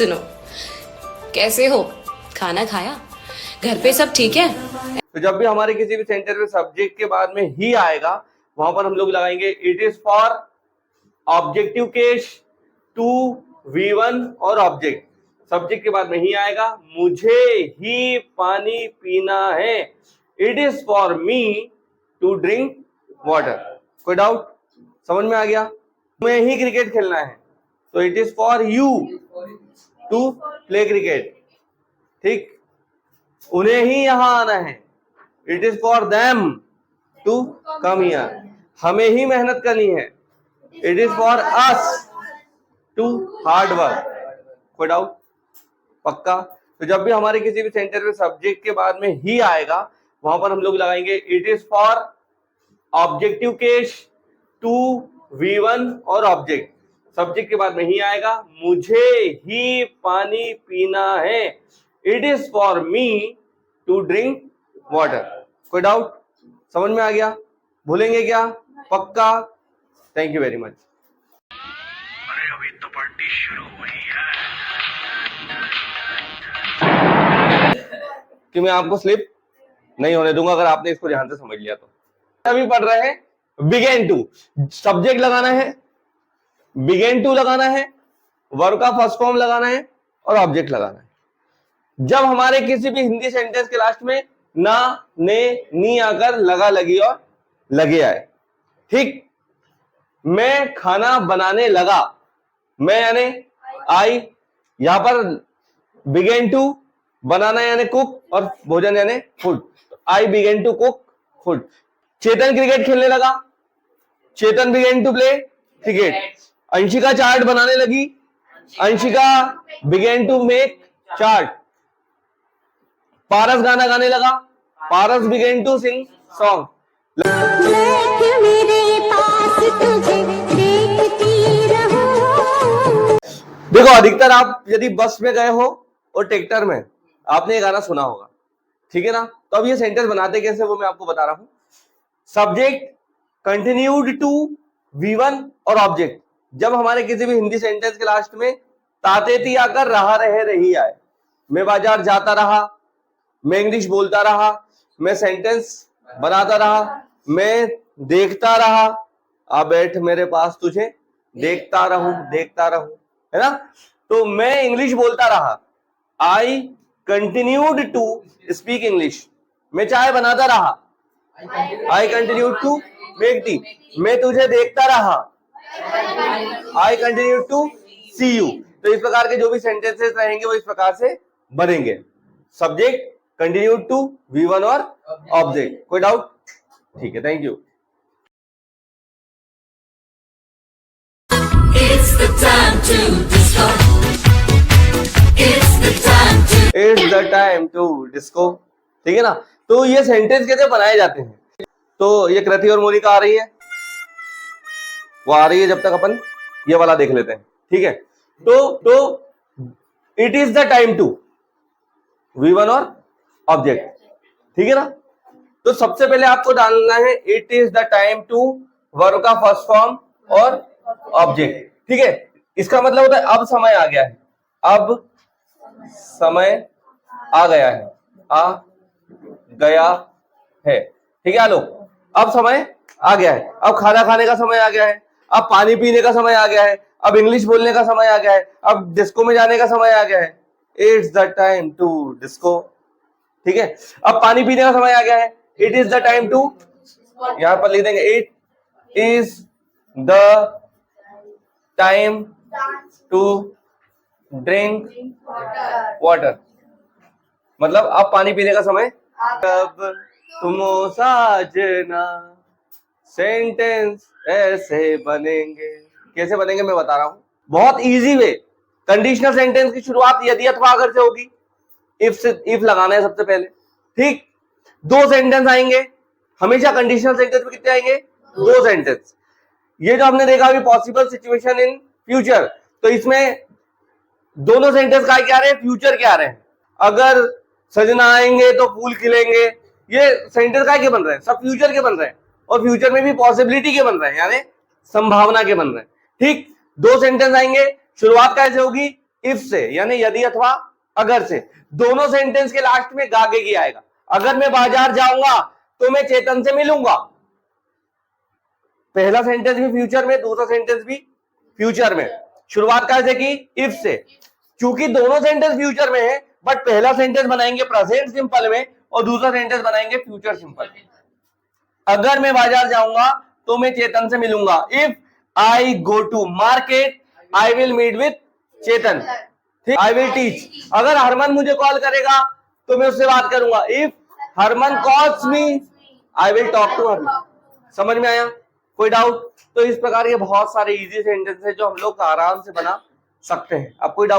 सुनो, कैसे हो? खाना खाया? घर पे सब ठीक है? तो जब भी हमारे किसी भी सेंटेंस में सब्जेक्ट के बाद में ही आएगा, वहां पर हम लोग लगाएंगे it is for objective case to V1 और ऑब्जेक्ट। सब्जेक्ट के बाद में ही आएगा, मुझे ही पानी पीना है। It is for me to drink water. कोई डाउट? समझ में आ गया? तुम्हें ही क्रिकेट खेलना है, तो it is for you to play cricket. ठीक, उन्हें ही यहां आना है, it is for them to come here. हमें ही मेहनत करनी है, it is for us to hard work. कोई डाउट? पक्का? तो जब भी हमारे किसी भी सेंटेंस में सब्जेक्ट के बाद में ही आएगा, वहां पर हम लोग लगाएंगे it is for objective case to V1 और ऑब्जेक्ट। सब्जेक्ट के बाद में ही आएगा, मुझे ही पानी पीना है। It is for me to drink water. कोई डाउट? समझ में आ गया? भूलेंगे क्या? पक्का? Thank you very much. अरे अभी तो पार्टी शुरू हुई है। कि मैं आपको स्लिप नहीं होने दूंगा अगर आपने इसको ध्यान से समझ लिया तो। अभी पढ़ रहे हैं बिगेन टू। सब्जेक्ट लगाना है, बिगेन टू लगाना है, वर्ब का फर्स्ट फॉर्म लगाना है और ऑब्जेक्ट लगाना है। जब हमारे किसी भी हिंदी सेंटेंस के लास्ट में ना, ने, नी आकर लगा, लगी और लगे आए। ठीक, मैं खाना बनाने लगा, मैं यानी आई, यहां पर बिगेन टू, बनाना यानी कुक और भोजन यानी food. I began to cook food. Chetan cricket खेलने लगा, Chetan began to play cricket. Anshika chart बनाने लगी, Anshika began to make chart. Paras गाना गाने लगा, Paras began to sing song. देखो, अधिकतर आप यदि बस में गए हो और ट्रैक्टर में, आपने ये गाना सुना होगा, ठीक है ना? तो अब ये सेंटेंस बनाते कैसे वो मैं आपको बता रहा हूं। सब्जेक्ट कंटिन्यूड टू V1 और ऑब्जेक्ट। जब हमारे किसी भी हिंदी सेंटेंस के लास्ट में तातेती आकर रहा, रहे, रही आए। मैं बाजार जाता रहा, मैं इंग्लिश बोलता रहा, मैं सेंटेंस बनाता रहा, मैं देखता रहा, आ बैठ मेरे पास तुझे देखता रहूं, देखता रहूं, है ना? तो मैं इंग्लिश बोलता रहा, I continued to speak English. मैं चाय बनाता रहा, I continued to make tea. मैं तुझे देखता रहा, I continued to see you. तो इस प्रकार के जो भी सेंटेंसेस रहेंगे वो इस प्रकार से बनेंगे। सब्जेक्ट कंटिन्यूड टू V1 और ऑब्जेक्ट। कोई डाउट? ठीक है, thank you. It's the time to disco. It's the time to. It's the time to disco. ठीक है ना? तो ये सेंटेंस कैसे बनाए जाते हैं? तो ये कृति और मोनिका आ रही है, वो आ रही है, जब तक अपन ये वाला देख लेते हैं। ठीक है, तो it is the time to V1 और ऑब्जेक्ट। ठीक है ना? तो सबसे पहले आपको डालना है it is the time to verb का फर्स्ट फॉर्म और ऑब्जेक्ट। ठीक है, इसका मतलब होता है अब समय आ गया है, अब समय आ गया है, आ गया है। ठीक है, लो, अब समय आ गया है, अब खाना खाने का समय आ गया है, अब पानी पीने का समय आ गया है, अब इंग्लिश बोलने का समय आ गया है, अब डिस्को में जाने का समय आ गया है। It's the time to disco. ठीक है, अब पानी पीने का समय आ गया है, it is the time to, यहां पर लिख देंगे it is the time to drink water. मतलब अब पानी पीने का समय। अब तुम साजना सेंटेंस ऐसे बनेंगे। कैसे बनेंगे मैं बता रहा हूं, बहुत इजी वे। कंडीशनल सेंटेंस की शुरुआत यदि अथवा अगर से होगी। इफ लगाना है सबसे पहले। ठीक, दो सेंटेंस आएंगे हमेशा। कंडीशनल सेंटेंस में कितने आएंगे? दो सेंटेंस। ये जो हमने देखा अभी पॉसिबल सिचुएशन इन फ्यूचर, तो इसमें दोनों सेंटेंस का क्या रहे हैं? फ्यूचर के आ रहे हैं। अगर सजना आएंगे तो फूल खिलेंगे, ये सेंटेंस का बन रहे हैं, सब फ्यूचर के बन रहे हैं। और फ्यूचर में भी पॉसिबिलिटी के बन रहे हैं, यानी संभावना के बन रहे हैं। ठीक, दो सेंटेंस आएंगे, शुरुआत कैसे होगी? इफ से, यानी यदि अथवा अगर से। दोनों सेंटेंस के लास्ट में गागे की आएगा। अगर मैं बाजार जाऊंगा तो मैं चेतन से मिलूंगा। पहला सेंटेंस भी फ्यूचर में, दूसरा सेंटेंस भी फ्यूचर में। शुरुआत कैसे की? इफ से। क्योंकि दोनों सेंटेंस फ्यूचर में है, बट पहला सेंटेंस बनाएंगे प्रेजेंट सिंपल में और दूसरा सेंटेंस बनाएंगे फ्यूचर सिंपल में। अगर मैं बाजार जाऊंगा तो मैं चेतन से मिलूंगा। If I go to market I will meet with Chetan. ठीक, आई विल टीच। अगर हरमन मुझे कॉल करेगा तो मैं उससे बात करूंगा। If Harman calls me I will talk to Harman. समझ में आया? कोई डाउट? तो इस प्रकार के बहुत सारे इजी सेंटेंस है जो हम लोग आराम से बना सकते हैं। अब कोई डाउट?